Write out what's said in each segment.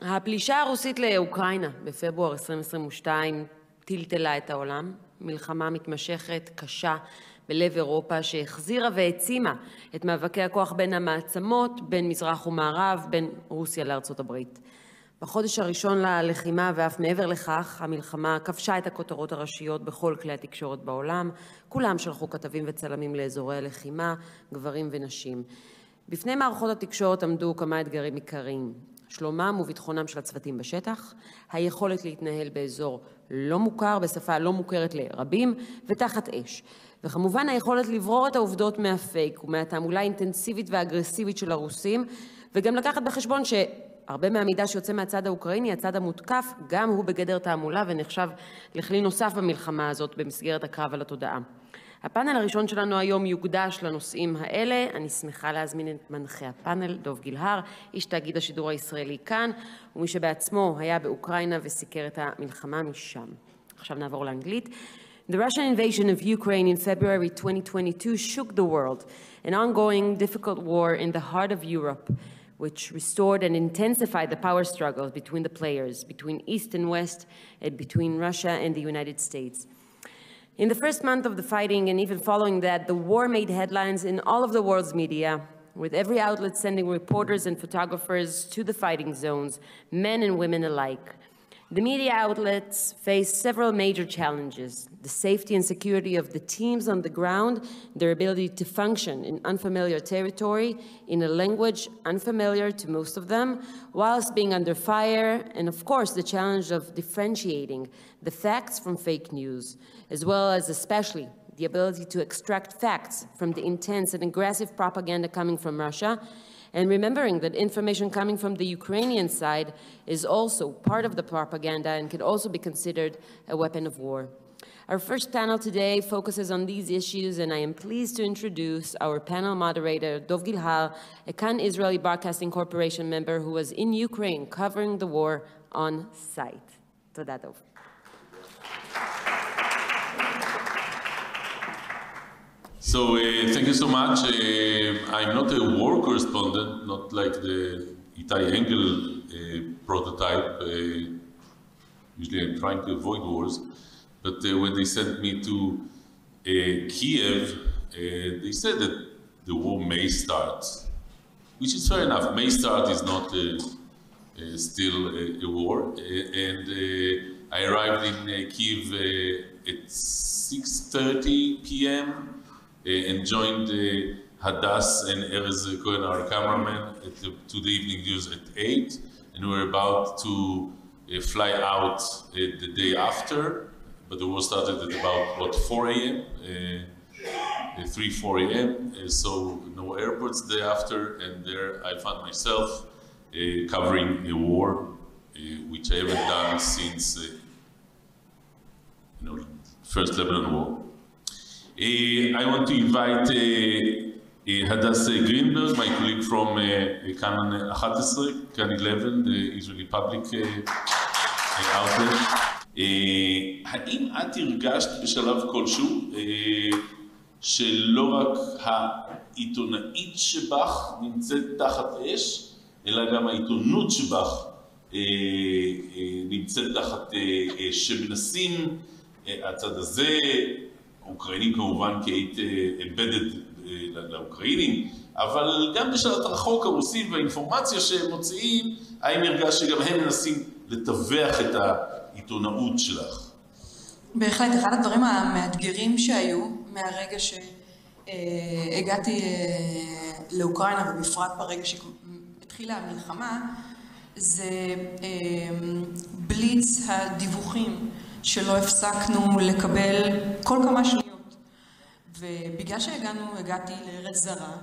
הפלישה הרוסית לאוקראינה בפברואר 2022 טלטלה את העולם. מלחמה מתמשכת, קשה, בלב אירופה, שהחזירה והעצימה את מאבקי הכוח בין המעצמות, בין מזרח ומערב, בין רוסיה לארצות הברית. בחודש הראשון ללחימה ואף מעבר לכך, המלחמה כבשה את הכותרות הראשיות בכל כלי התקשורת בעולם. כולם שלחו כתבים וצלמים לאזורי הלחימה, גברים ונשים. בפני מערכות התקשורת עמדו כמה אתגרים עיקריים. שלומם וביטחונם של הצוותים בשטח, היכולת להתנהל באזור לא מוכר, בשפה לא מוכרת לרבים, ותחת אש. וכמובן היכולת לברור את העובדות מהפייק ומהתעמולה האינטנסיבית והאגרסיבית של הרוסים, וגם לקחת בחשבון שהרבה מהמידע שיוצא מהצד האוקראיני, הצד המותקף, גם הוא בגדר תעמולה ונחשב לכלי נוסף במלחמה הזאת במסגרת הקרב על התודעה. הפאנל הראשון שלנו היום יוקדש לנושאים האלה. אני שמחה להזמין את מנחה הפאנל, דוב גילהר, איש תאגיד השידור הישראלי כאן, ומי שבעצמו היה באוקראינה וסיקר את המלחמה משם. עכשיו נעבור לאנגלית. The Russian invasion of Ukraine in February 2022 shook the world, an ongoing difficult war in the heart of Europe, which restored and intensified the power struggles between the players, between East and West, and between Russia and the United States. In the first month of the fighting, and even following that, the war made headlines in all of the world's media, with every outlet sending reporters and photographers to the fighting zones, men and women alike. The media outlets faced several major challenges: the safety and security of the teams on the ground, their ability to function in unfamiliar territory, in a language unfamiliar to most of them, whilst being under fire, and of course the challenge of differentiating the facts from fake news, as well as especially the ability to extract facts from the intense and aggressive propaganda coming from Russia, and remembering that information coming from the Ukrainian side is also part of the propaganda and can also be considered a weapon of war. Our first panel today focuses on these issues, and I am pleased to introduce our panel moderator, Dov Gilhar, a Kan Israeli Broadcasting Corporation member who was in Ukraine covering the war on site. Toda Dov. So thank you so much. I'm not a war correspondent, not like the Itai Engel prototype. Usually I'm trying to avoid wars. But when they sent me to Kiev, they said that the war may start, which is fair enough. May start is not still a war. And I arrived in Kiev at 6:30 p.m. And joined Hadass and Erez Cohen, our cameraman, to the evening news at 8. And we were about to fly out the day after, but the war started at about, 4 a.m., 3-4 a.m., so no airports the day after, and there I found myself covering a war, which I haven't done since, First Lebanon War. I want to invite Hadass Greenberg, my colleague from Kan 11, Kan 11, the Israeli public outlet. האם את הרגשת בשלב כלשהו שלא רק העיתונאית שבך נמצאת תחת אש, אלא גם העיתונות שבך נמצאת תחת אש, שמנסים הצד הזה, האוקראינים כמובן כי היית embedded לאוקראינים, אבל גם בשלט רחוק הרוסים והאינפורמציה שהם מוציאים, האם הרגש שגם הם מנסים לטווח את העיתונאות שלך? בהחלט, אחד הדברים המאתגרים שהיו מהרגע שהגעתי לאוקראינה, ובפרט ברגע שהתחילה המלחמה, זה בליץ הדיווחים שלא הפסקנו לקבל כל כמה שניות. ובגלל הגעתי לארץ זרה,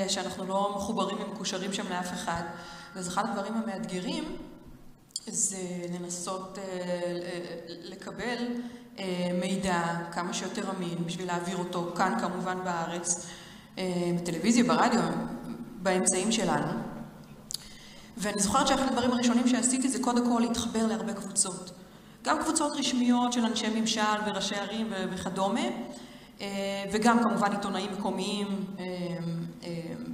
שאנחנו לא מחוברים ומקושרים שם לאף אחד, אז אחד הדברים המאתגרים זה לנסות לקבל מידע כמה שיותר אמין בשביל להעביר אותו כאן כמובן בארץ, בטלוויזיה, ברדיו, באמצעים שלנו. ואני זוכרת שאחד הדברים הראשונים שעשיתי זה קודם כל להתחבר להרבה קבוצות. גם קבוצות רשמיות של אנשי ממשל וראשי ערים וכדומה, וגם כמובן עיתונאים מקומיים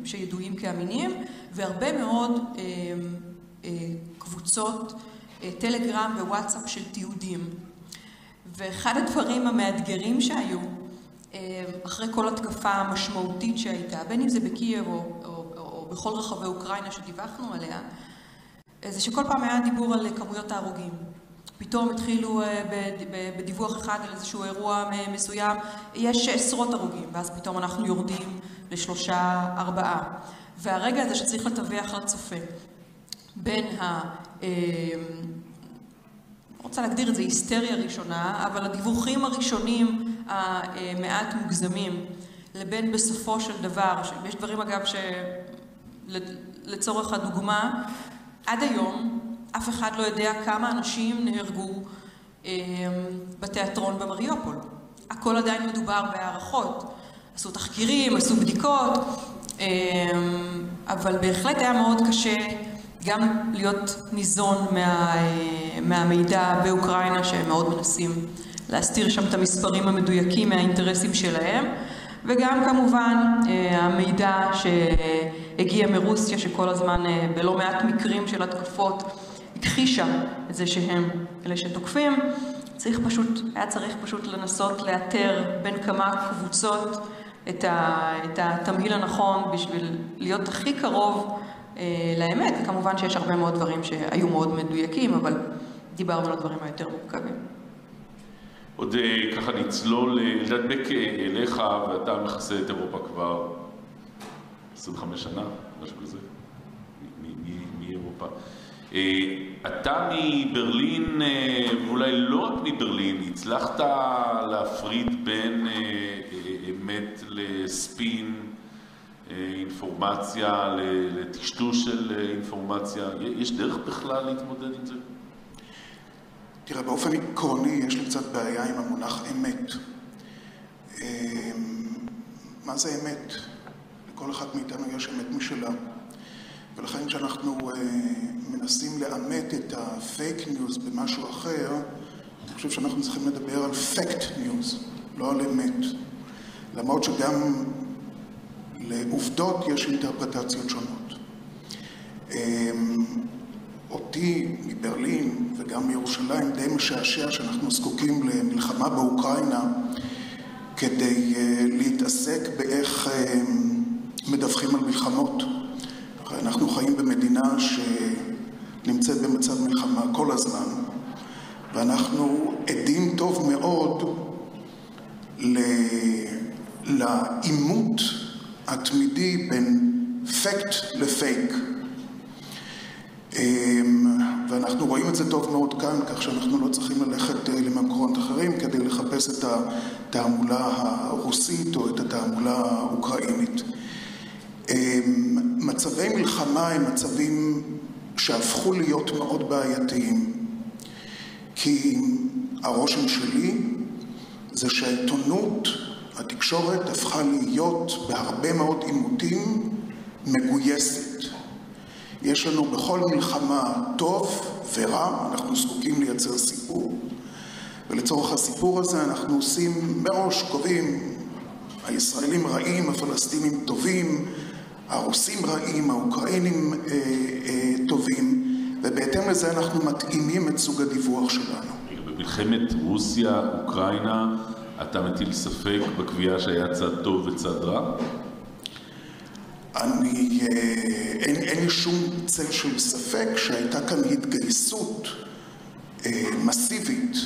שידועים כאמינים, והרבה מאוד קבוצות טלגרם ווואטסאפ של תיעודים. ואחד הדברים המאתגרים שהיו, אחרי כל התקפה משמעותית שהייתה, בין אם זה בקייב או בכל רחבי אוקראינה שדיווחנו עליה, זה שכל פעם היה דיבור על כמויות ההרוגים. פתאום התחילו בדיווח אחד על איזשהו אירוע מסוים, יש עשרות הרוגים, ואז פתאום אנחנו יורדים ל3-4. והרגע הזה שצריך לטווח לצופה, בין רוצה להגדיר את זה היסטריה ראשונה, אבל הדיווחים הראשונים המעט מוגזמים, לבין בסופו של דבר, יש דברים אגב שלצורך הדוגמה, עד היום אף אחד לא יודע כמה אנשים נהרגו בתיאטרון במריופול. הכל עדיין מדובר בהערכות. עשו תחקירים, עשו בדיקות, אבל בהחלט היה מאוד קשה גם להיות ניזון מהמידע באוקראינה, שהם מאוד מנסים להסתיר שם את המספרים המדויקים מהאינטרסים שלהם, וגם כמובן המידע שהגיע מרוסיה, שכל הזמן בלא מעט מקרים של התקפות הכחישה את זה שהם אלה שתוקפים. היה צריך פשוט לנסות לאתר בין כמה קבוצות את התמהיל הנכון בשביל להיות הכי קרוב לאמת. וכמובן שיש הרבה מאוד דברים שהיו מאוד מדויקים, אבל דיברנו על הדברים היותר מורכבים. עוד ככה נצלול, לדבק אליך, ואתה מכסה את אירופה כבר 25 שנה, משהו כזה, מאירופה. אתה מברלין, ואולי לא רק מברלין, הצלחת להפריד בין אמת לספין, אינפורמציה, לטשטוש של אינפורמציה. יש דרך בכלל להתמודד עם זה? תראה, באופן עקרוני יש לי קצת בעיה עם המונח אמת. מה זה אמת? לכל אחד מאיתנו יש אמת משלה. ולכן כשאנחנו מנסים לאמת את הפייק ניוז במשהו אחר, אני חושב שאנחנו צריכים לדבר על פקט ניוז, לא על אמת. למרות שגם לעובדות יש אינטרפרטציות שונות. אותי מברלין וגם מירושלים די משעשע שאנחנו זקוקים למלחמה באוקראינה כדי להתעסק באיך מדווחים על מלחמות. אנחנו חיים במדינה שנמצאת במצב מלחמה כל הזמן, ואנחנו עדים טוב מאוד לעימות התמידי בין פקט לפייק. ואנחנו רואים את זה טוב מאוד כאן, כך שאנחנו לא צריכים ללכת למקומות אחרים כדי לחפש את התעמולה הרוסית או את התעמולה האוקראינית. מצבי מלחמה הם מצבים שהפכו להיות מאוד בעייתיים, כי הרושם שלי זה שהעיתונות, התקשורת, הפכה להיות בהרבה מאוד עימותים מגויסת. יש לנו בכל מלחמה טוב ורע, אנחנו זקוקים לייצר סיפור, ולצורך הסיפור הזה אנחנו עושים מראש, קובעים, הישראלים רעים, הפלסטינים טובים, הרוסים רעים, האוקראינים טובים, ובהתאם לזה אנחנו מתאימים את סוג הדיווח שלנו. במלחמת רוסיה-אוקראינה אתה מטיל ספק בקביעה שהיה צד טוב וצד רע? אין לי שום צל של ספק שהייתה כאן התגייסות מסיבית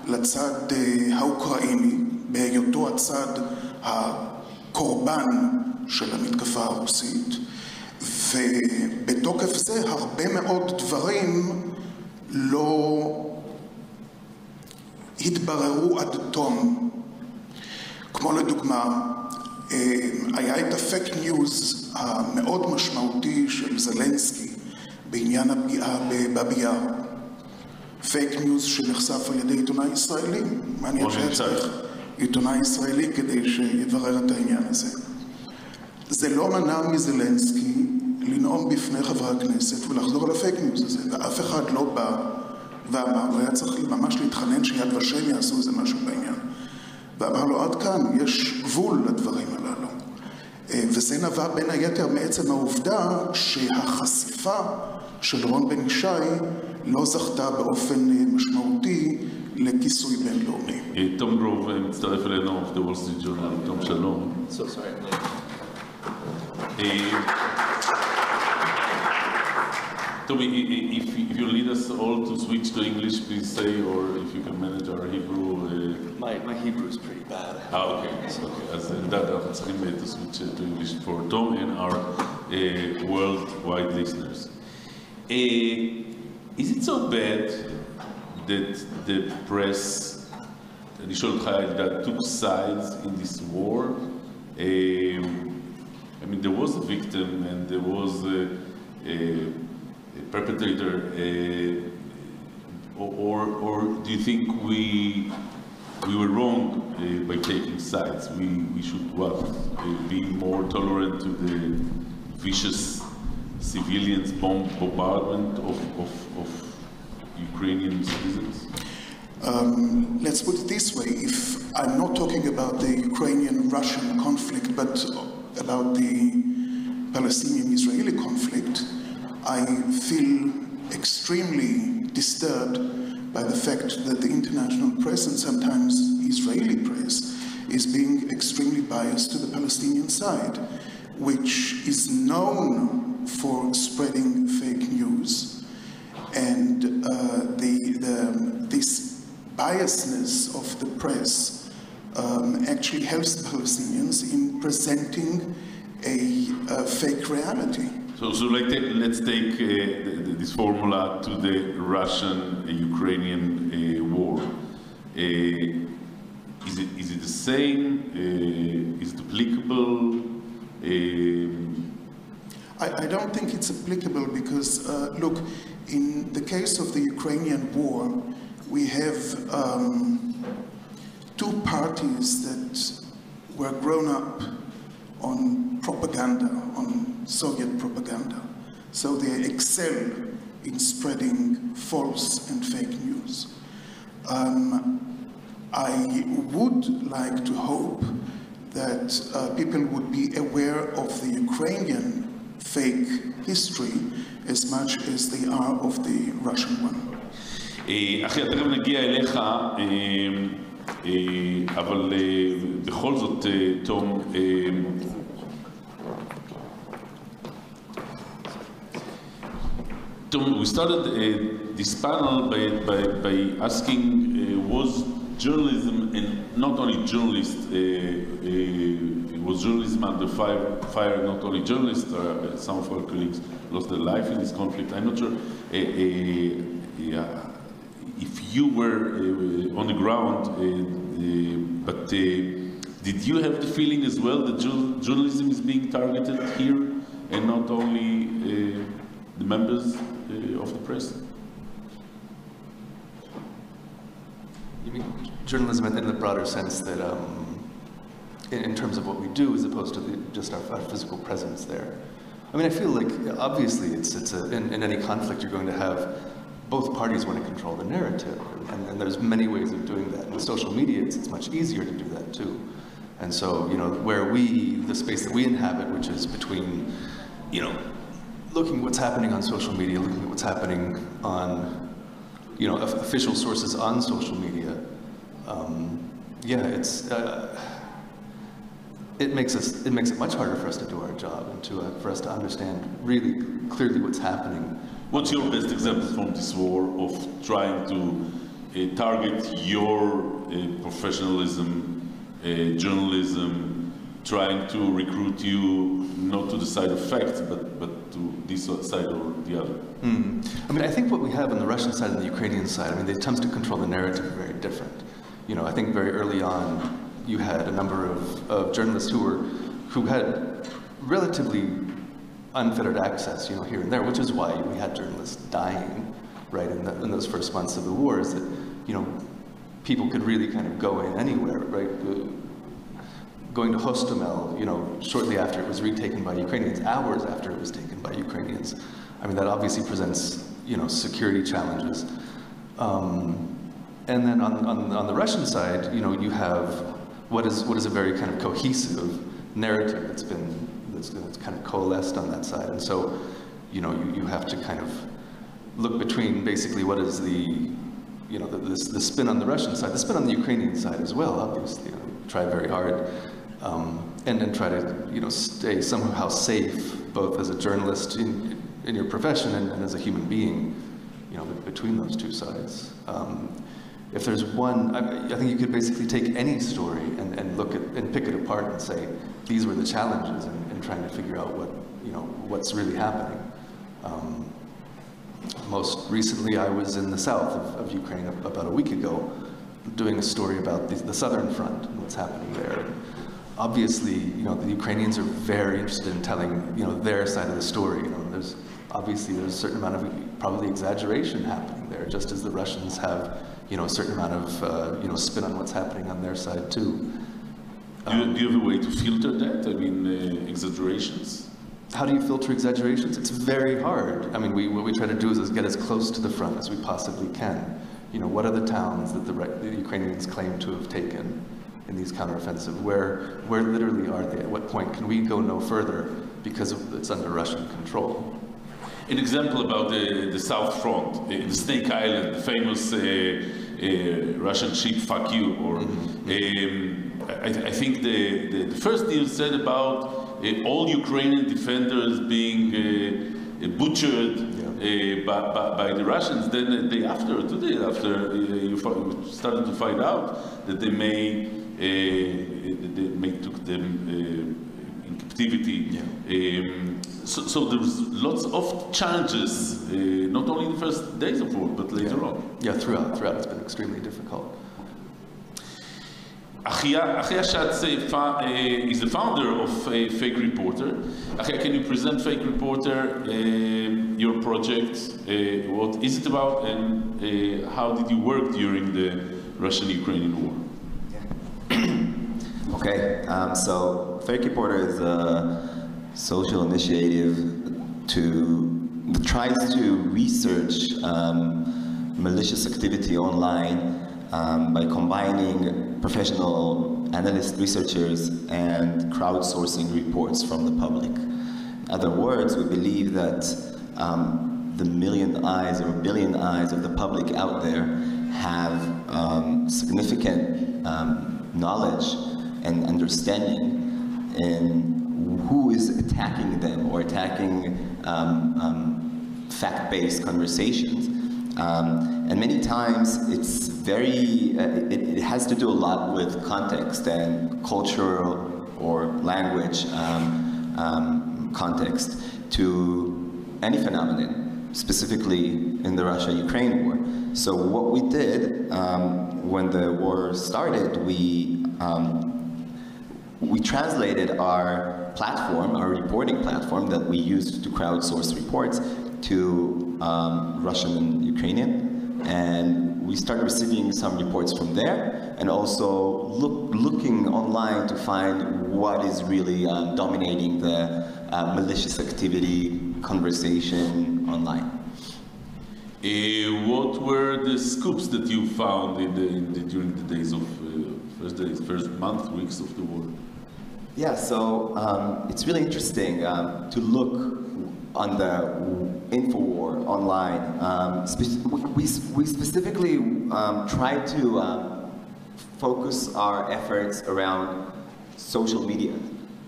לצד האוקראיני, בהיותו הצד הקורבן של המתקפה הרוסית, ובתוקף זה הרבה מאוד דברים לא התבררו עד תום. כמו לדוגמה, היה את הפייק ניוז המאוד משמעותי של זלנסקי בעניין הפגיעה בבאבי יאר. פייק ניוז שנחשף על ידי עיתונאי ישראלי. מעניין שצריך עיתונאי ישראלי כדי שיברר את העניין הזה. זה לא מנע מזלנסקי לנאום בפני חברי הכנסת ולחזור על הפייק ניוז הזה, ואף אחד לא בא ואמר, הוא היה צריך ממש להתחנן שיד ושם יעשו איזה משהו בעניין. ואמר לו, עד כאן יש גבול לדברים הללו. וזה נבע בין היתר מעצם העובדה שהחשיפה של רון בן ישי לא זכתה באופן משמעותי לכיסוי בינלאומי. תום גרוב מצטרף אלינו, The Wall Street Journal. תום, שלום. So sorry. Tommy, if you lead us all to switch to English, please say, or if you can manage our Hebrew. My Hebrew is pretty bad. Okay. As that, אנחנו צריכים to switch to English for Tom and our worldwide listeners. Is it so bad that the press, אני שואל אותך, that took sides in this war? I mean, there was a victim and there was a perpetrator, or do you think we were wrong by taking sides? We should be more tolerant to the vicious civilians bombardment of Ukrainian citizens? Let's put it this way: if I'm not talking about the Ukrainian-Russian conflict, but about the Palestinian-Israeli conflict, I feel extremely disturbed by the fact that the international press and sometimes Israeli press is being extremely biased to the Palestinian side, which is known for spreading fake news. And this biasness of the press actually helps the Palestinians in presenting a fake reality. So let's take this formula to the Russian-Ukrainian war. Is it the same? Is it applicable? I don't think it's applicable because, look, in the case of the Ukrainian war, we have two parties that were grown up on propaganda, on Soviet propaganda. So they excel in spreading false and fake news. I would like to hope that people would be aware of the Ukrainian fake history as much as they are of the Russian one. אחי, תכף נגיע אליך, אבל בכל זאת, תום, we started this panel by asking, was journalism, and not only journalists, was journalism under fire, not only journalists, some of our colleagues lost their life in this conflict. I'm not sure if you were on the ground, but did you have the feeling as well that journalism is being targeted here, and not only the members of the press? You mean journalism in the broader sense that, in terms of what we do, as opposed to just our physical presence there? I mean, I feel like obviously in any conflict you're going to have both parties want to control the narrative, and there's many ways of doing that. And with social media, it's much easier to do that too. And so, where the space that we inhabit, which is between, looking at what's happening on social media, looking at what's happening on, official sources on social media, it makes it much harder for us to do our job and for us to understand really clearly what's happening. What's your best example from this war of trying to target your professionalism, journalism, trying to recruit you not to the side of facts, but to this side or the other? I mean, I think what we have on the Russian side and the Ukrainian side, I mean, the attempts to control the narrative are very different. I think very early on, you had a number of journalists who had relatively unfettered access, here and there, which is why we had journalists dying, right, in those first months of the war, is that, people could really kind of go in anywhere, right? Going to Hostomel, shortly after it was retaken by Ukrainians, hours after it was taken by Ukrainians. I mean, that obviously presents, security challenges. And then on the Russian side, you have what is a very kind of cohesive narrative that's kind of coalesced on that side. And so, you have to kind of look between basically what is the, you know, the spin on the Russian side, the spin on the Ukrainian side as well, obviously. You know, try very hard, and then try to, you know, stay somehow safe, both as a journalist in your profession and as a human being, you know, between those two sides. If there's one, I think you could basically take any story and look at and pick it apart and say, these were the challenges, and trying to figure out what, you know, what's really happening. Most recently, I was in the south of Ukraine about a week ago, doing a story about the southern front and what's happening there. And obviously, you know, the Ukrainians are very interested in telling, you know, their side of the story. You know, there's a certain amount of probably exaggeration happening there, just as the Russians have, you know, a certain amount of, you know, spin on what's happening on their side too. Do you have a way to filter that? I mean, exaggerations? How do you filter exaggerations? It's very hard. I mean, what we try to do is get as close to the front as we possibly can. You know, what are the towns that the Ukrainians claim to have taken in these counteroffensive? Where literally are they? At what point can we go no further because it's under Russian control? An example about the South Front, the Snake Island, the famous Russian ship "Fuck you," or I think the first news said about all Ukrainian defenders being butchered by the Russians. Then the day after, or 2 days after, you started to find out that they may took them in captivity. So there's lots of challenges, not only in the first days of war, but later on. Yeah, throughout it's been extremely difficult. Achia Schatz is the founder of Fake Reporter. Achia, can you present Fake Reporter, your project? What is it about, and how did you work during the Russian-Ukrainian war? Okay, so Fake Reporter is a social initiative that tries to research malicious activity online by combining professional analyst researchers and crowdsourcing reports from the public. In other words, we believe that the million eyes or billion eyes of the public out there have significant knowledge and understanding in who is attacking them or attacking fact-based conversations. And many times it's it has to do a lot with context and cultural or language context to any phenomenon, specifically in the Russia-Ukraine war. So what we did when the war started, we translated our platform, our reporting platform that we used to crowdsource reports to Russian and Ukrainian, and we started receiving some reports from there, and also looking online to find what is really dominating the malicious activity conversation online. What were the scoops that you found during the days of first month, weeks of the war? Yeah, so it's really interesting to look on the InfoWar online. We specifically try to focus our efforts around social media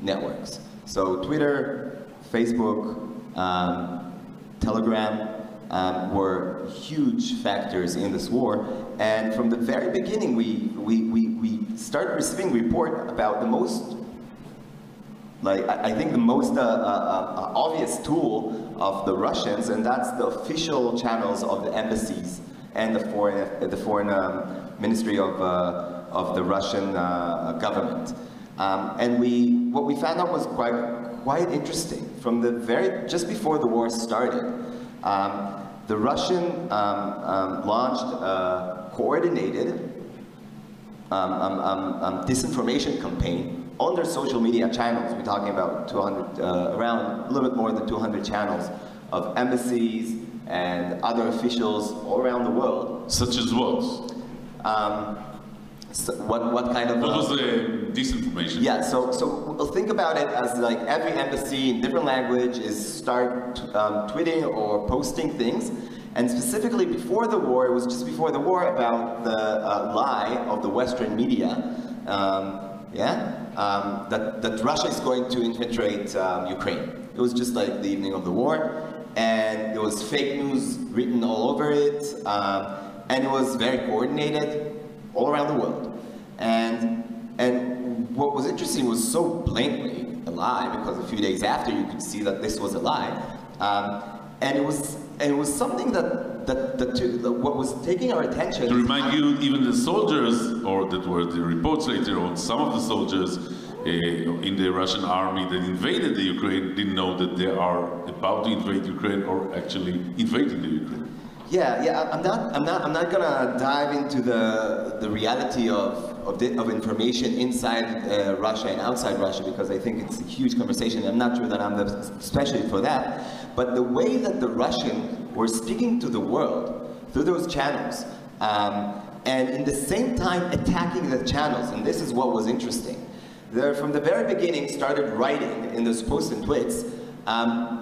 networks. So Twitter, Facebook, Telegram were huge factors in this war. And from the very beginning, we started receiving report about the most, I think the most obvious tool of the Russians, and that's the official channels of the embassies and the foreign ministry of the Russian government. And what we found out was quite interesting. From the just before the war started, the Russian launched a coordinated disinformation campaign on their social media channels. We're talking about around a little bit more than 200 channels of embassies and other officials all around the world. Such as what? So what kind of... What was the disinformation? Yeah, so think about it as like every embassy in different language is start tweeting or posting things, And specifically before the war, it was just before the war, about the lie of the Western media, that Russia is going to infiltrate Ukraine. It was just like the evening of the war, and there was fake news written all over it, and it was very coordinated all around the world. And what was interesting was so blatantly a lie, because a few days after you could see that this was a lie, and it was something that what was taking our attention. To remind you, even the soldiers, or that were the reports later on, some of the soldiers in the Russian army that invaded the Ukraine didn't know that they are about to invade Ukraine or actually invading the Ukraine. Yeah. I'm not gonna dive into the reality of information inside Russia and outside Russia, because I think it's a huge conversation. I'm not sure that I'm the specialist for that. But the way that the Russians were speaking to the world through those channels, and in the same time attacking the channels, and this is what was interesting. They, from the very beginning, started writing in those posts and tweets,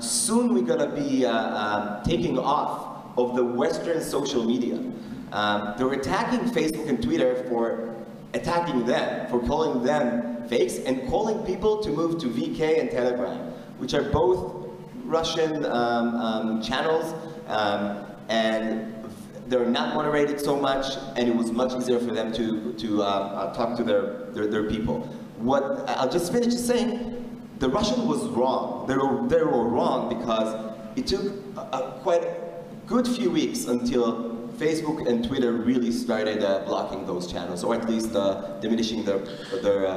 soon we're gonna be taking off of the Western social media. They were attacking Facebook and Twitter for attacking them, for calling them fakes, and calling people to move to VK and Telegram, which are both Russian channels, and they're not moderated so much, and it was much easier for them to talk to their people. What I'll just finish saying, the Russian was wrong. They were wrong because it took quite a good few weeks until Facebook and Twitter really started blocking those channels, or at least diminishing their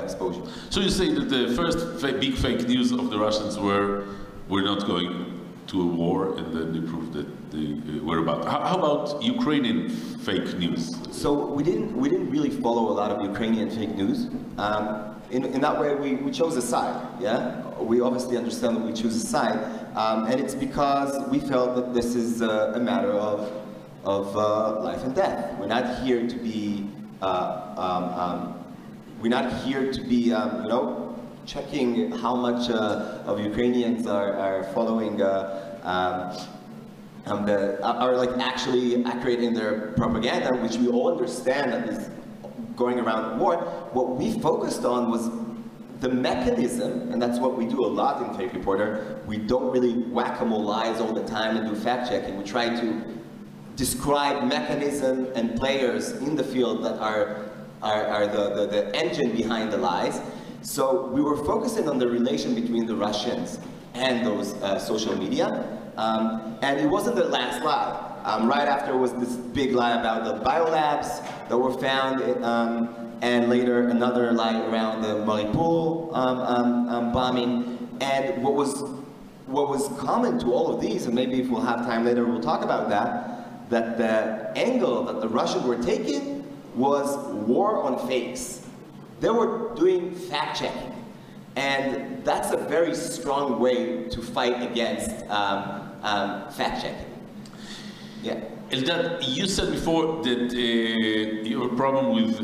exposure. So you say that the first big fake news of the Russians were, we're not going to a war, and then they proved that they were about. How about Ukrainian fake news? So we didn't really follow a lot of Ukrainian fake news. In that way, we chose a side. Yeah, we obviously understand that we choose a side, and it's because we felt that this is a matter of life and death. We're not here to be. We're not here to be. Checking how much of Ukrainians are following are like actually accurate in their propaganda, which we all understand that is going around war. What we focused on was the mechanism, and that's what we do a lot in Fake Reporter. We don't really whack-a-mole lies all the time and do fact-checking. We try to describe mechanism and players in the field that are the engine behind the lies. So we were focusing on the relation between the Russians and those social media, and it wasn't the last lie. Right after was this big lie about the biolabs that were found, and later another lie around the Mariupol bombing. And what was common to all of these, and maybe if we'll have time later we'll talk about that the angle that the Russians were taking was war on fakes. They were doing fact-checking, and that's a very strong way to fight against fact-checking. Yeah. Eldad, you said before that your problem with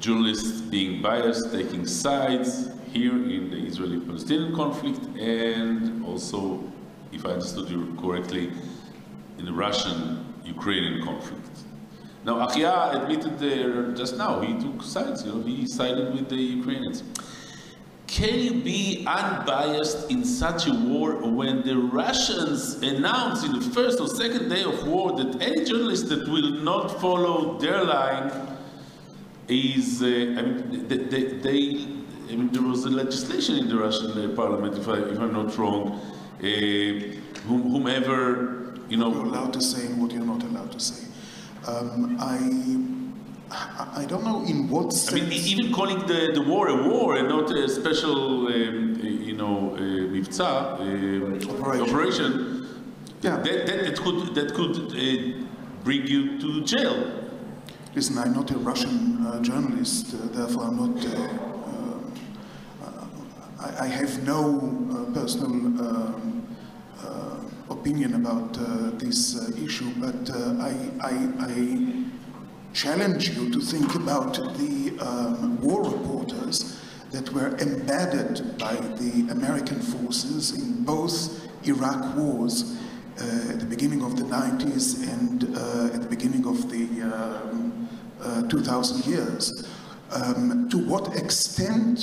journalists being biased, taking sides here in the Israeli-Palestinian conflict, and also, if I understood you correctly, in the Russian-Ukrainian conflict. Now, Achia admitted just now, he took sides, he sided with the Ukrainians. Can you be unbiased in such a war when the Russians announced in the first or second day of war that any journalist that will not follow their line is, there was a legislation in the Russian parliament, if I'm not wrong, whomever, What you're allowed to say and what you're not allowed to say. I don't know in what sense. Even calling the war a war and not a special, מבצע, operation, yeah. that could bring you to jail. Listen, I'm not a Russian journalist, therefore I'm not. I have no personal opinion about this issue, but I challenge you to think about the war reporters that were embedded by the American forces in both Iraq wars at the beginning of the 90s and at the beginning of the 2000 years. To what extent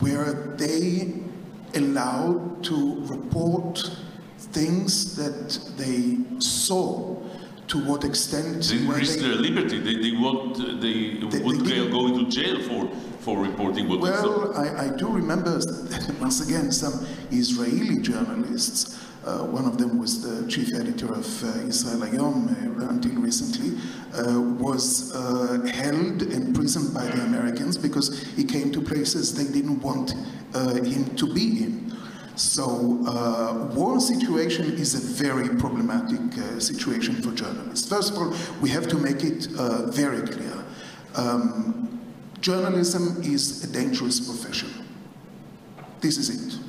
were they allowed to report things that they saw? To what extent? They risk their liberty. They would go into jail for reporting what they saw. Well, I do remember, once again, some Israeli journalists. One of them was the chief editor of Israel Hayom until recently, was held and imprisoned by the Americans because he came to places they didn't want him to be in. So, war situation is a very problematic situation for journalists. First of all, we have to make it very clear. Journalism is a dangerous profession. This is it.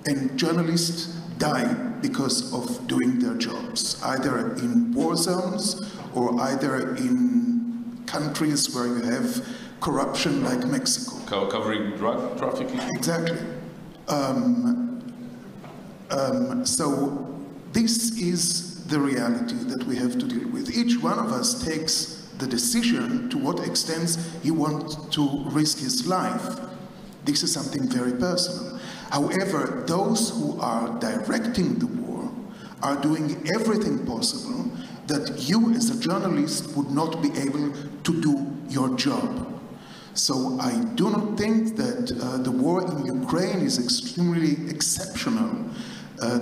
And journalists die because of doing their jobs, either in war zones or either in countries where you have corruption like Mexico. Covering drug trafficking? Exactly. So this is the reality that we have to deal with. Each one of us takes the decision to what extent he wants to risk his life. This is something very personal. However, those who are directing the war are doing everything possible that you as a journalist would not be able to do your job. So I do not think that the war in Ukraine is extremely exceptional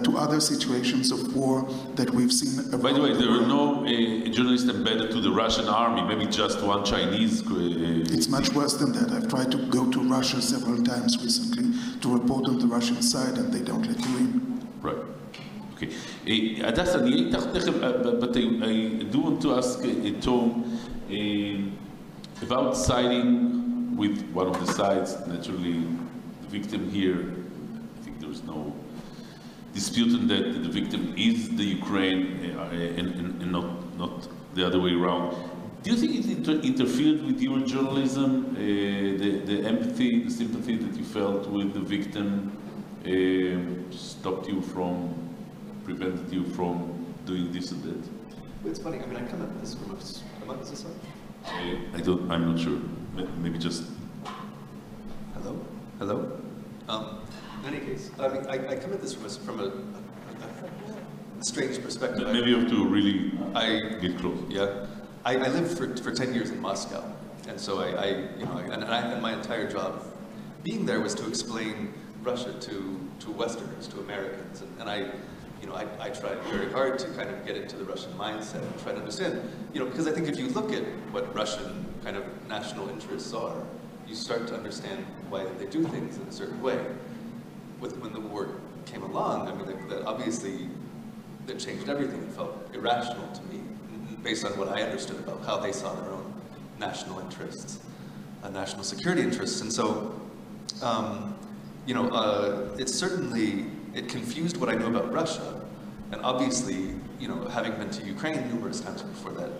to other situations of war that we've seen abroad. By the way, there are no journalists embedded to the Russian army, maybe just one Chinese. It's much worse than that. I've tried to go to Russia several times recently to report on the Russian side, and they don't let you in. Right. Okay. Adassa, but I do want to ask Tom about siding with one of the sides. Naturally, the victim here, I think there's no disputing that the victim is the Ukraine and not the other way around. Do you think it interfered with your journalism, the empathy, the sympathy that you felt with the victim, stopped you from, prevented you from doing this and that? It's funny, I mean, I come at this from a, is this on? I'm not sure. Maybe just. Hello? Hello? In any case, I mean, I come at this from a strange perspective. Maybe you have to really get close. Yeah. I lived for 10 years in Moscow, and so and my entire job being there was to explain Russia to Westerners, to Americans, and I tried very hard to kind of get into the Russian mindset and try to understand, because I think if you look at what Russian kind of national interests are, you start to understand why they do things in a certain way. When the war came along, I mean, that obviously that changed everything. It felt irrational to me, based on what I understood about how they saw their own national interests, national security interests. And so, it confused what I knew about Russia. And obviously, having been to Ukraine numerous times before that,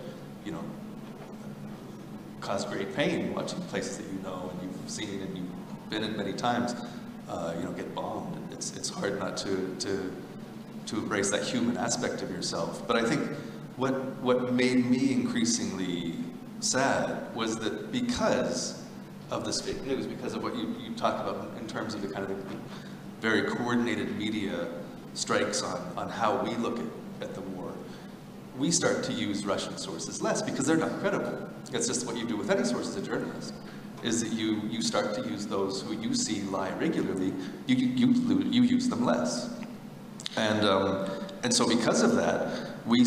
caused great pain watching places that you know and you've seen and you've been in many times, get bombed. It's hard not to embrace that human aspect of yourself. But I think what made me increasingly sad was that because of this fake news, because of what you talk about in terms of the kind of the very coordinated media strikes on how we look at the war, we start to use Russian sources less because they're not credible. It's just what you do with any source as a journalist, is that you start to use those who you see lie regularly, you use them less. And so because of that, we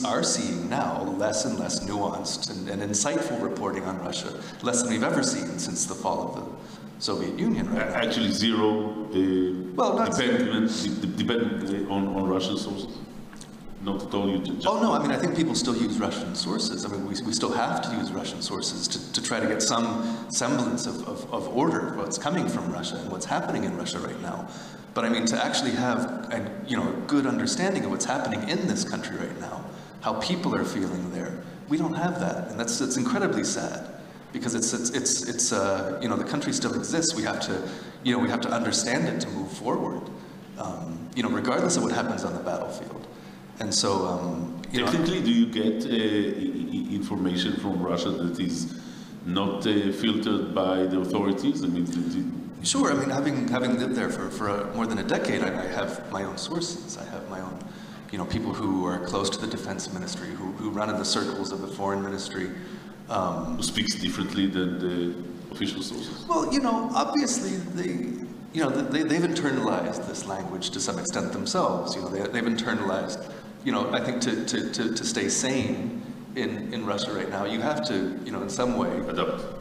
are seeing now less and less nuanced and insightful reporting on Russia, less than we've ever seen since the fall of the Soviet Union. Right? Actually, zero dependent on Russian sources. Not at all. Oh no, I mean, I think people still use Russian sources. I mean, we still have to use Russian sources to try to get some semblance of order of what's coming from Russia and what's happening in Russia right now. But I mean, to actually have a good understanding of what's happening in this country right now, how people are feeling there, we don't have that, and it's incredibly sad because the country still exists. We have to understand it to move forward. regardless of what happens on the battlefield. And so, technically, do you get information from Russia that is not filtered by the authorities? I mean, sure. I mean, having lived there for more than a decade, I have my own sources. I have my own, people who are close to the defense ministry, who run in the circles of the foreign ministry. Who speaks differently than the official sources? Well, obviously they've internalized this language to some extent themselves. They've internalized. I think to stay sane in Russia right now, you have to, in some way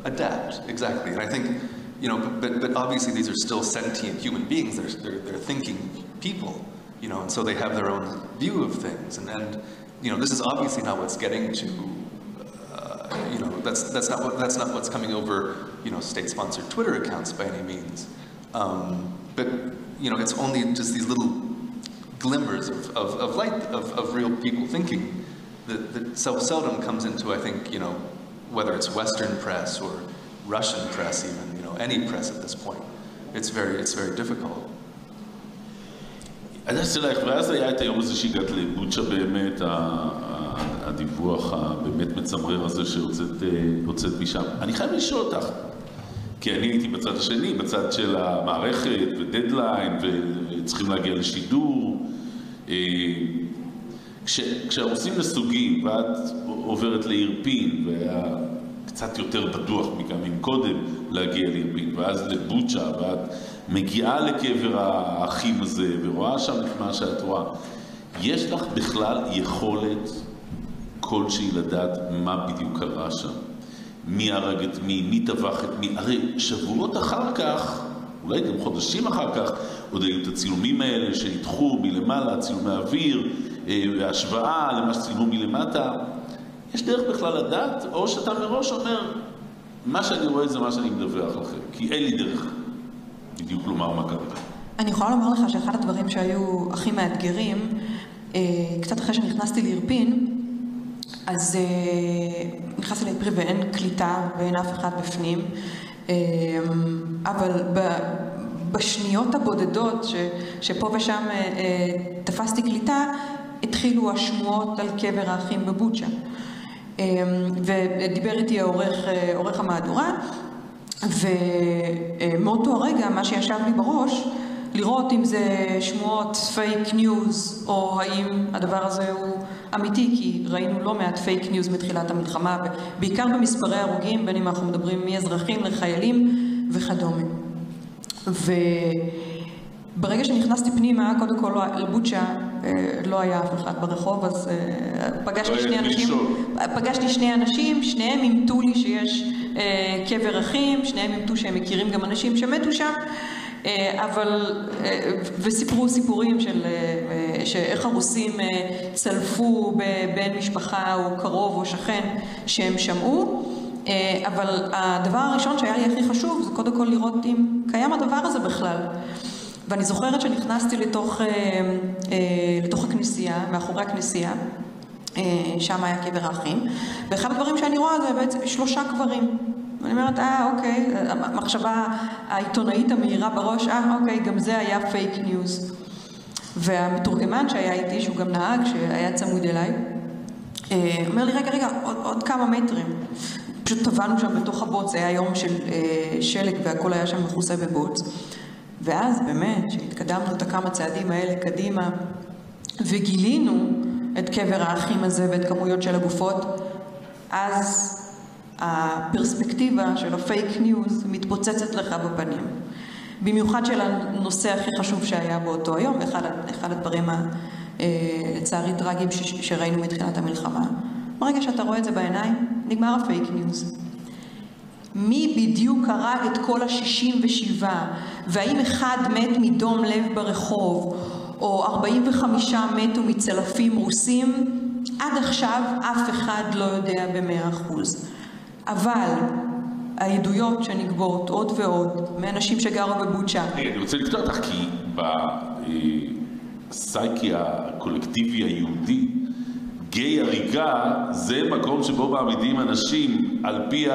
adapt. Exactly. And I think, but obviously these are still sentient human beings. They're thinking people, and so they have their own view of things. And this is obviously not what's getting to. That's not what's coming over, state-sponsored Twitter accounts by any means. But it's only just these little glimmers of light of real people thinking that so seldom comes into, I think, whether it's Western press or Russian press, even any press at this point. It's very difficult. אני אעשה לך, ואז היה את היום הזה שהגעת לבוצ'ה באמת, הדיווח הבאמת מצמרר הזה שהוצאת משם. אני חייב לשאול אותך, כי אני הייתי בצד השני, בצד של המערכת ודדליין, וצריכים להגיע לשידור. כשהרוסים נסוגים, ואת עוברת לאירפין, והיה קצת יותר בטוח מכמים קודם להגיע לאירפין, ואז לבוצ'ה, ואת מגיעה לקבר האחים הזה, ורואה שם את מה שאת רואה. יש לך בכלל יכולת כלשהי לדעת מה בדיוק קרה שם? מי הרג את מי טבח את מי? הרי שבועות אחר כך, אולי גם חודשים אחר כך, עוד היו את הצילומים האלה שהתחו מלמעלה, צילומי אוויר, והשוואה למה שצילמו מלמטה. יש דרך בכלל לדעת, או שאתה מראש אומר, מה שאני רואה זה מה שאני מדווח לכם, כי אין לי דרך בדיוק לומר מה קרה. אני יכולה לומר לך שאחד הדברים שהיו הכי מאתגרים, קצת אחרי שנכנסתי לאירפין, אז נכנסתי לאירפין ואין קליטה ואין אף אחד בפנים, אבל בשניות הבודדות שפה ושם תפסתי קליטה, התחילו השמועות על קבר האחים בבוצ'ה. ודיבר איתי עורך המהדורה, ומאותו הרגע מה שישב לי בראש, לראות אם זה שמועות פייק ניוז, או האם הדבר הזה הוא אמיתי, כי ראינו לא מעט פייק ניוז מתחילת המלחמה, בעיקר במספרי הרוגים, בין אם אנחנו מדברים מאזרחים לחיילים וכדומה. וברגע שנכנסתי פנימה, קודם כל לבוצ'ה, לא היה אף אחד ברחוב, אז פגשתי שני אנשים, שניהם אימתו לי שיש קבר אחים, שניהם אימתו שהם מכירים גם אנשים שמתו שם, וסיפרו סיפורים של איך הרוסים צלפו בבן משפחה או קרוב או שכן שהם שמעו, אבל הדבר הראשון שהיה לי הכי חשוב זה קודם כל לראות אם קיים הדבר הזה בכלל. ואני זוכרת שנכנסתי לתוך הכנסייה, מאחורי הכנסייה, שם היה קבר האחים, ואחד הדברים שאני רואה זה בעצם 3 קברים. ואני אומרת, אוקיי, המחשבה העיתונאית המהירה בראש, אוקיי, גם זה היה פייק ניוז. והמתורגמן שהיה איתי, שהוא גם נהג, שהיה צמוד אליי, אומר לי, רגע, עוד כמה מטרים. פשוט טבענו שם בתוך הבוץ, זה היה יום של שלג והכל היה שם מכוסה בבוץ. ואז באמת, שהתקדמנו את הכמה צעדים האלה קדימה, וגילינו את קבר האחים הזה ואת כמויות של הגופות, אז הפרספקטיבה של הפייק ניוז מתפוצצת לך בפנים. במיוחד של הנושא הכי חשוב שהיה באותו היום, אחד הדברים לצערי טרגיים שראינו מתחילת המלחמה. ברגע שאתה רואה את זה בעיניים, נגמר הפייק ניוז. מי בדיוק הרג את כל ה-67, והאם אחד מת מדום לב ברחוב, או 45 מתו מצלפים רוסים, עד עכשיו אף אחד לא יודע ב100%. אבל העדויות שנגבות עוד ועוד מאנשים שגרו בבוצ'ה. אני רוצה לקטוע אותך, כי בסייקי הקולקטיבי היהודי, גיא הריגה זה מקום שבו מעמידים אנשים על פי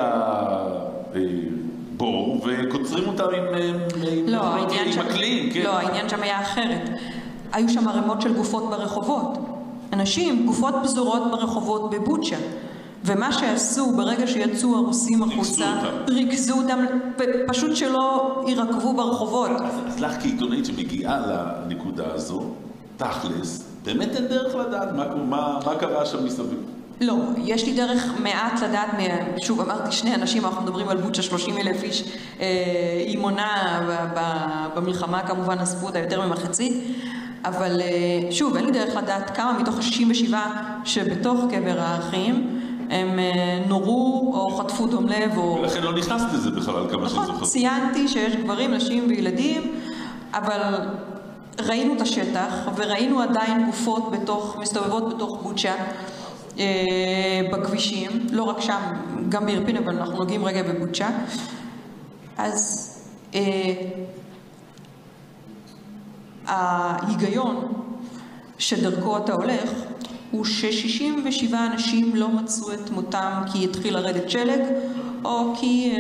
הבור וקוצרים אותם עם מקלים. לא, העניין שם היה אחרת. היו שם ערימות של גופות ברחובות. אנשים, גופות פזורות ברחובות בבוצ'ה. ומה שעשו ברגע שיצאו הרוסים החוצה, ריכזו אותם, פשוט שלא יירקבו ברחובות. אז לך כעיתונאית שמגיעה לנקודה הזו, תכלס, באמת אין דרך לדעת מה קרה שם מסביב. לא, יש לי דרך מעט לדעת, שוב אמרתי שני אנשים, אנחנו מדברים על בוצ'ה 30,000 איש, היא מונה במלחמה כמובן אספו אותה יותר ממחצית, אבל שוב אין לי דרך לדעת כמה מתוך 67 שבתוך קבר האחים הם נורו או חטפו דום לב או... ולכן לא נכנסת לזה בכלל כמה שזוכר. נכון, ציינתי שיש גברים, נשים וילדים, אבל ראינו את השטח וראינו עדיין גופות מסתובבות בתוך בוצ'ה בכבישים, לא רק שם, גם בירפין, אבל אנחנו נוגעים רגע בבוצ'ה. אז ההיגיון שדרכו אתה הולך הוא ש67 אנשים לא מצאו את מותם כי התחיל לרדת שלג או כי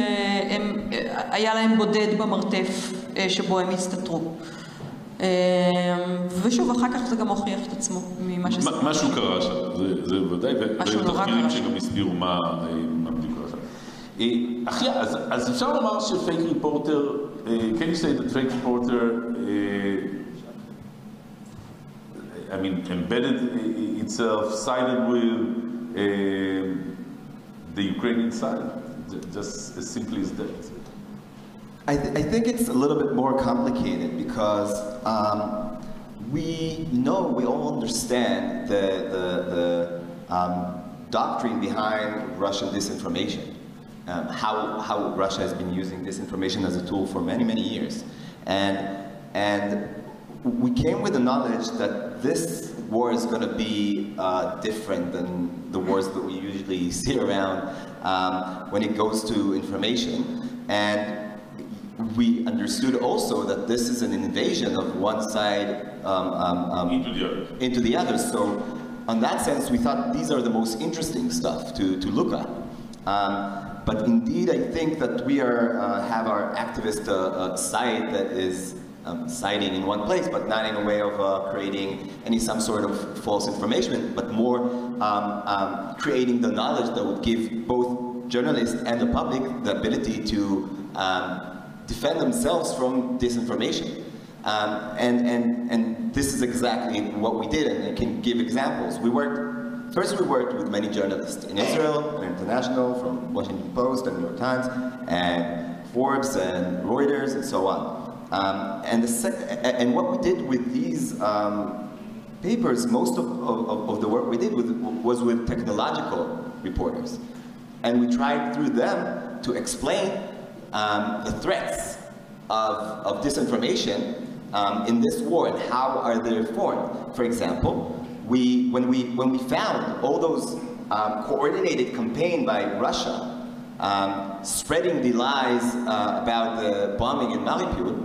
היה להם בודד במרתף שבו הם הסתתרו. ושוב, אחר כך זה גם הוכיח את עצמו ממה שספר. משהו קרה שם, זה ודאי, והיו תחקירים שגם הסבירו מה בדיוק קרה שם. אחיה, אז אפשר לומר שפייק ריפורטר, can you say that fake reporter, I mean, embedded itself, sided with the Ukrainian side, just as simply as that? I think it's a little bit more complicated because we all understand the doctrine behind Russian disinformation, how Russia has been using disinformation as a tool for many, many years. And we came with the knowledge that this war is going to be different than the wars that we usually see around when it goes to information. And we understood also that this is an invasion of one side into the other. So, in that sense, we thought these are the most interesting stuff to look at. But indeed, I think that we have our activist side that is siding in one place, but not in a way of creating some sort of false information, but more creating the knowledge that would give both journalists and the public the ability to defend themselves from disinformation. And this is exactly what we did, and I can give examples. First we worked with many journalists in Israel, international, from Washington Post and New York Times, and Forbes and Reuters and so on. And what we did with these papers, most of the work we did was with technological reporters. And we tried through them to explain the threats of disinformation in this war and how are they formed. For example, when we found all those coordinated campaign by Russia spreading the lies about the bombing in Mariupol,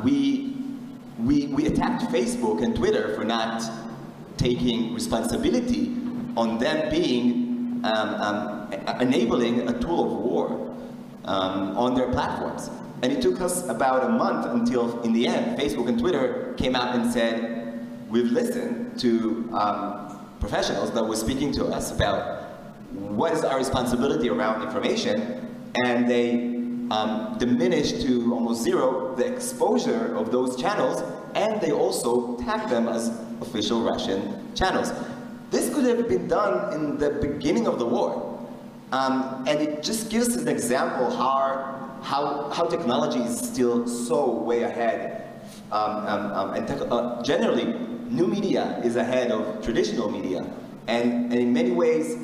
we attacked Facebook and Twitter for not taking responsibility on them being enabling a tool of war on their platforms. And it took us about a month until, in the end, Facebook and Twitter came out and said, we've listened to professionals that were speaking to us about what is our responsibility around information, and they diminished to almost zero the exposure of those channels, and they also tagged them as official Russian channels. This could have been done in the beginning of the war, and it just gives an example how technology is still so way ahead. Generally, new media is ahead of traditional media, and in many ways,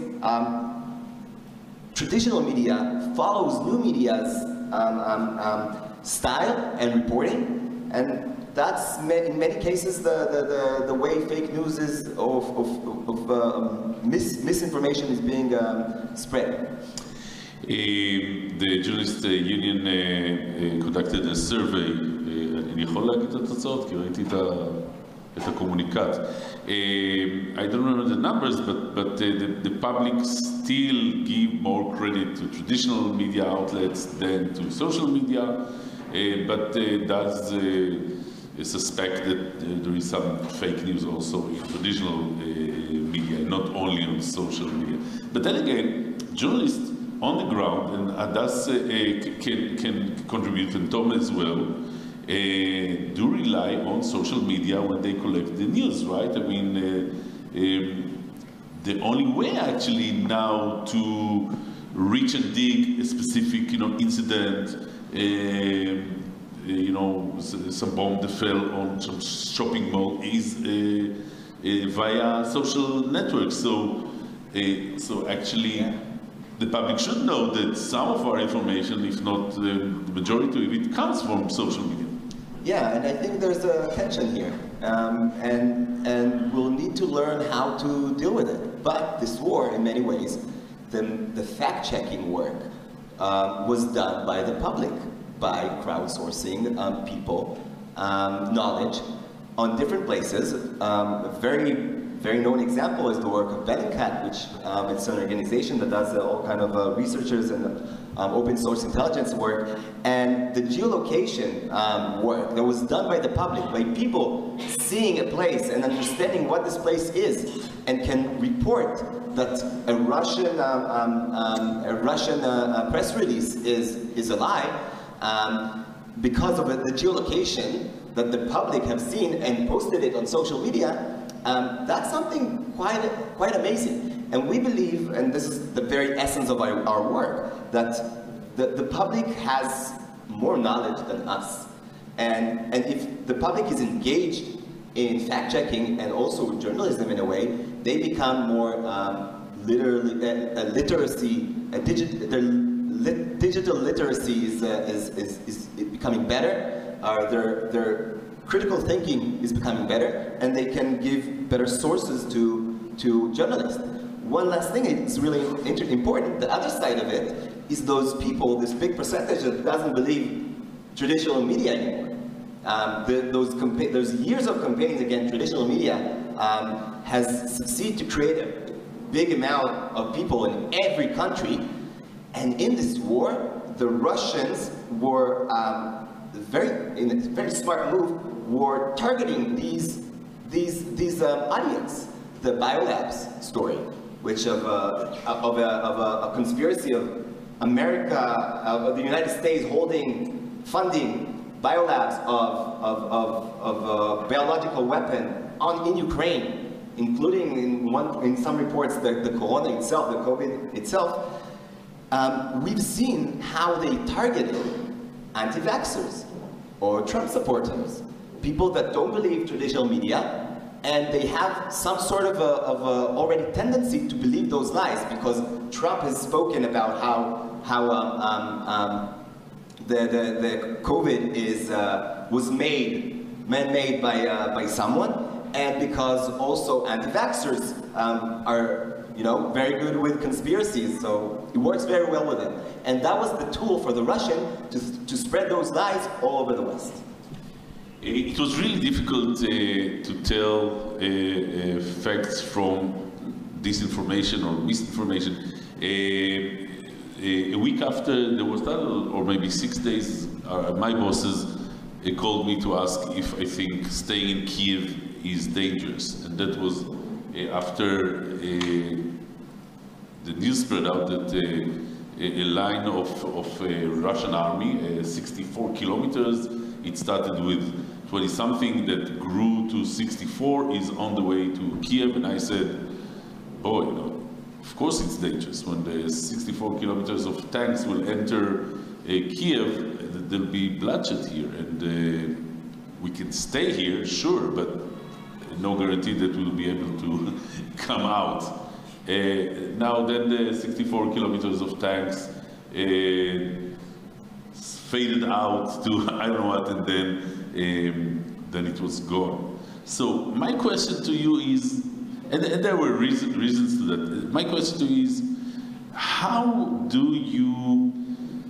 traditional media follows new media's style and reporting, and that's in many cases the way fake news is of misinformation is being spread. The journalist union conducted a survey. אני יכול להגיד את התוצאות כי ראיתי את הקומוניקט. I don't remember the numbers, but the public still give more credit to traditional media outlets than to social media. But does suspect that there is some fake news also in traditional media, not only on social media. But then again, journalists on the ground, and thus can contribute, and Tom as well, do rely on social media when they collect the news, right? I mean, the only way actually now to reach and dig a specific, incident, some bomb that fell on some shopping mall is via social networks. So actually, the public should know that some of our information, if not the majority of it, comes from social media. Yeah, and I think there's a tension here, and we'll need to learn how to deal with it. But this war, in many ways, the fact-checking work was done by the public, by crowdsourcing people, knowledge on different places. A very known example is the work of Bellingcat, which it's an organization that does all kind of researchers and open source intelligence work, and the geolocation work that was done by the public, by people seeing a place and understanding what this place is, and can report that a Russian press release is a lie, because of the geolocation that the public have seen and posted it on social media. That's something quite amazing. And we believe, and this is the very essence of our work, that the public has more knowledge than us. And if the public is engaged in fact-checking and also journalism in a way, they become more literacy, digital literacy is becoming better. Their critical thinking is becoming better, and they can give better sources to journalists. One last thing is really important. The other side of it is those people, this big percentage that doesn't believe traditional media anymore. Those years of campaigns against traditional media has succeeded to create a big amount of people in every country. And in this war, the Russians were, in a very smart move, were targeting these audience. The biolabs story, which of a conspiracy of America, of the United States funding biolabs of a biological weapon in Ukraine, including in some reports the corona itself, the COVID itself. We've seen how they targeted anti-vaxxers or Trump supporters, people that don't believe traditional media, and they have some sort of already tendency to believe those lies because Trump has spoken about how the COVID was man-made by someone, and because also anti-vaxxers are very good with conspiracies, so it works very well with them. And that was the tool for the Russian to spread those lies all over the West. It was really difficult to tell facts from disinformation or misinformation. A week after there was that, or maybe 6 days, my bosses called me to ask if I think staying in Kiev is dangerous. And that was after the news spread out that a line of Russian army, 64 kilometers, it started with 20-something that grew to 64, is on the way to Kiev. And I said, boy, of course it's dangerous. When the 64 kilometers of tanks will enter Kiev, there'll be bloodshed here. And we can stay here, sure, but no guarantee that we'll be able to come out. Now then the 64 kilometers of tanks faded out to I don't know what, and then it was gone. So my question to you is, and there were reasons to that. My question to you is, how do you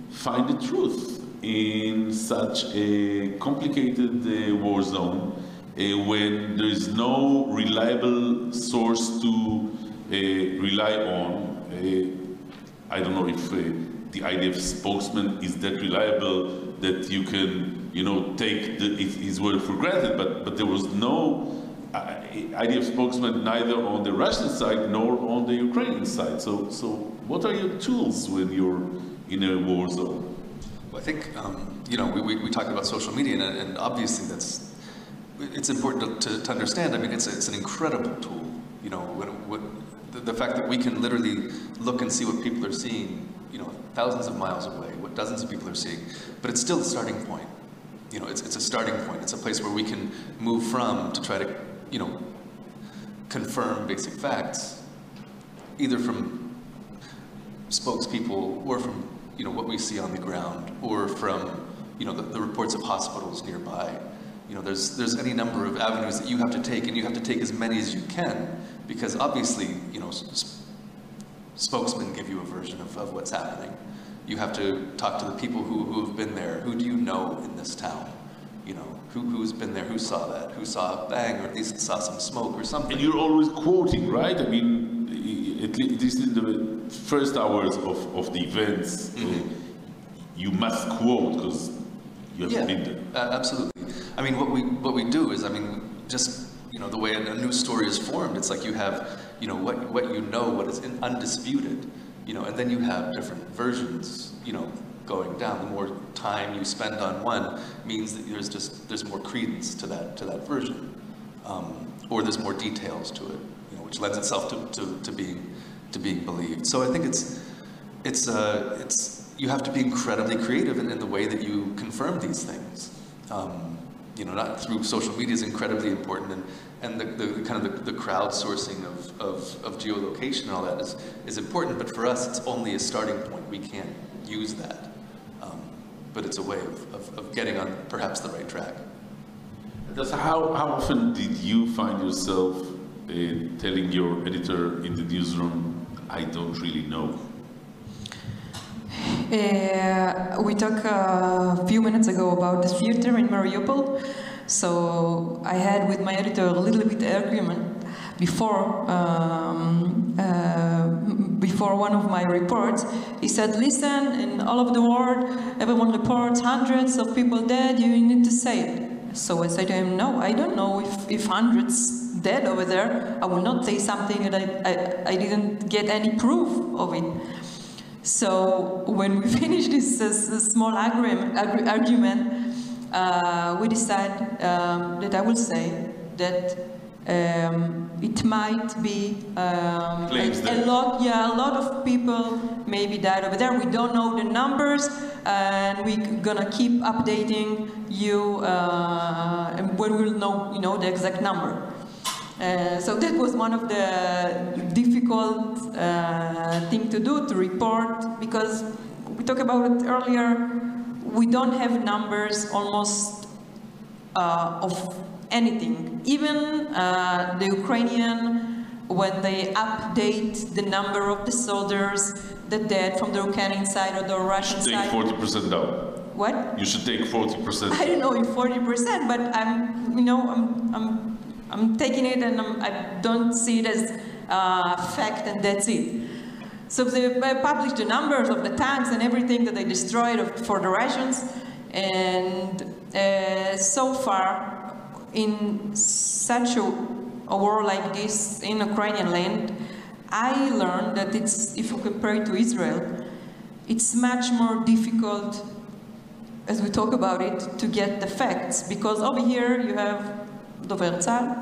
find the truth in such a complicated war zone when there is no reliable source to rely on? I don't know if the IDF spokesman is that reliable, that you can, take his word for granted. But there was no IDF spokesman neither on the Russian side nor on the Ukrainian side. So what are your tools when you're in a war zone? Well, I think, we talked about social media, and obviously it's important to understand. I mean, it's an incredible tool. The fact that we can literally look and see what people are seeing, thousands of miles away, what dozens of people are seeing, but it's still a starting point. It's a starting point. It's a place where we can move from to try to, confirm basic facts, either from spokespeople or from, what we see on the ground, or from, the reports of hospitals nearby. There's any number of avenues that you have to take, and you have to take as many as you can, because obviously, spokesmen give you a version of what's happening. You have to talk to the people who have been there. Who do you know in this town? Who's been there? Who saw that? Who saw a bang, or at least saw some smoke or something? And you're always quoting, right? I mean, at least in the first hours of the events, you must quote because you have been there. Absolutely. I mean, what we do is, just the way a news story is formed, it's like you have, what is undisputed, and then you have different versions, going down. The more time you spend on one means that there's more credence to that version, or there's more details to it, which lends itself to being believed. So I think it's you have to be incredibly creative in the way that you confirm these things. Not through social media is incredibly important, and the kind of the crowdsourcing of geolocation and all that is important, but for us it's only a starting point. We can't use that. But it's a way of getting on perhaps the right track. How often did you find yourself telling your editor in the newsroom, I don't really know? We talked a few minutes ago about the theater in Mariupol. So I had with my editor a little bit argument before one of my reports. He said, listen, in all of the world, everyone reports hundreds of people dead, you need to say it. So I said to him, no, I don't know if hundreds dead over there. I will not say something that I didn't get any proof of it. So when we finished this small argument, we decided that I will say that it might be a lot of people maybe died over there. We don't know the numbers, and we're gonna keep updating you when we'll know the exact number. So that was one of the difficult thing to do, to report, because we talked about it earlier. We don't have numbers almost of anything. Even the Ukrainian, when they update the number of the soldiers that dead from the Ukrainian side or the Russian side. Take 40% down. What? You should take 40%. I don't know if 40%, but I'm taking it, and I don't see it as fact, and that's it. So they published the numbers of the tanks and everything that they destroyed for the Russians, and so far, in such a war like this in Ukrainian land, I learned that if you compare it to Israel, it's much more difficult, as we talk about it, to get the facts, because over here you have Dover Tzahal,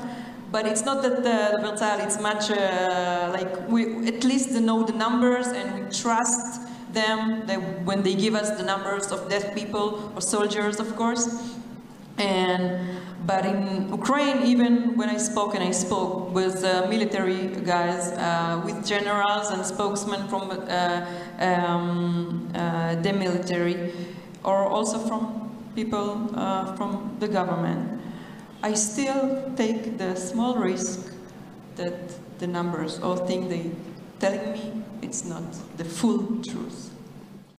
but it's not that Dover Tzahal, it's much we at least know the numbers, and we trust them when they give us the numbers of dead people or soldiers, of course. But in Ukraine, even when I spoke with military guys, with generals and spokesmen from the military, or also from people from the government, I still take the small risk that the numbers or thing they telling me, it's not the full truth.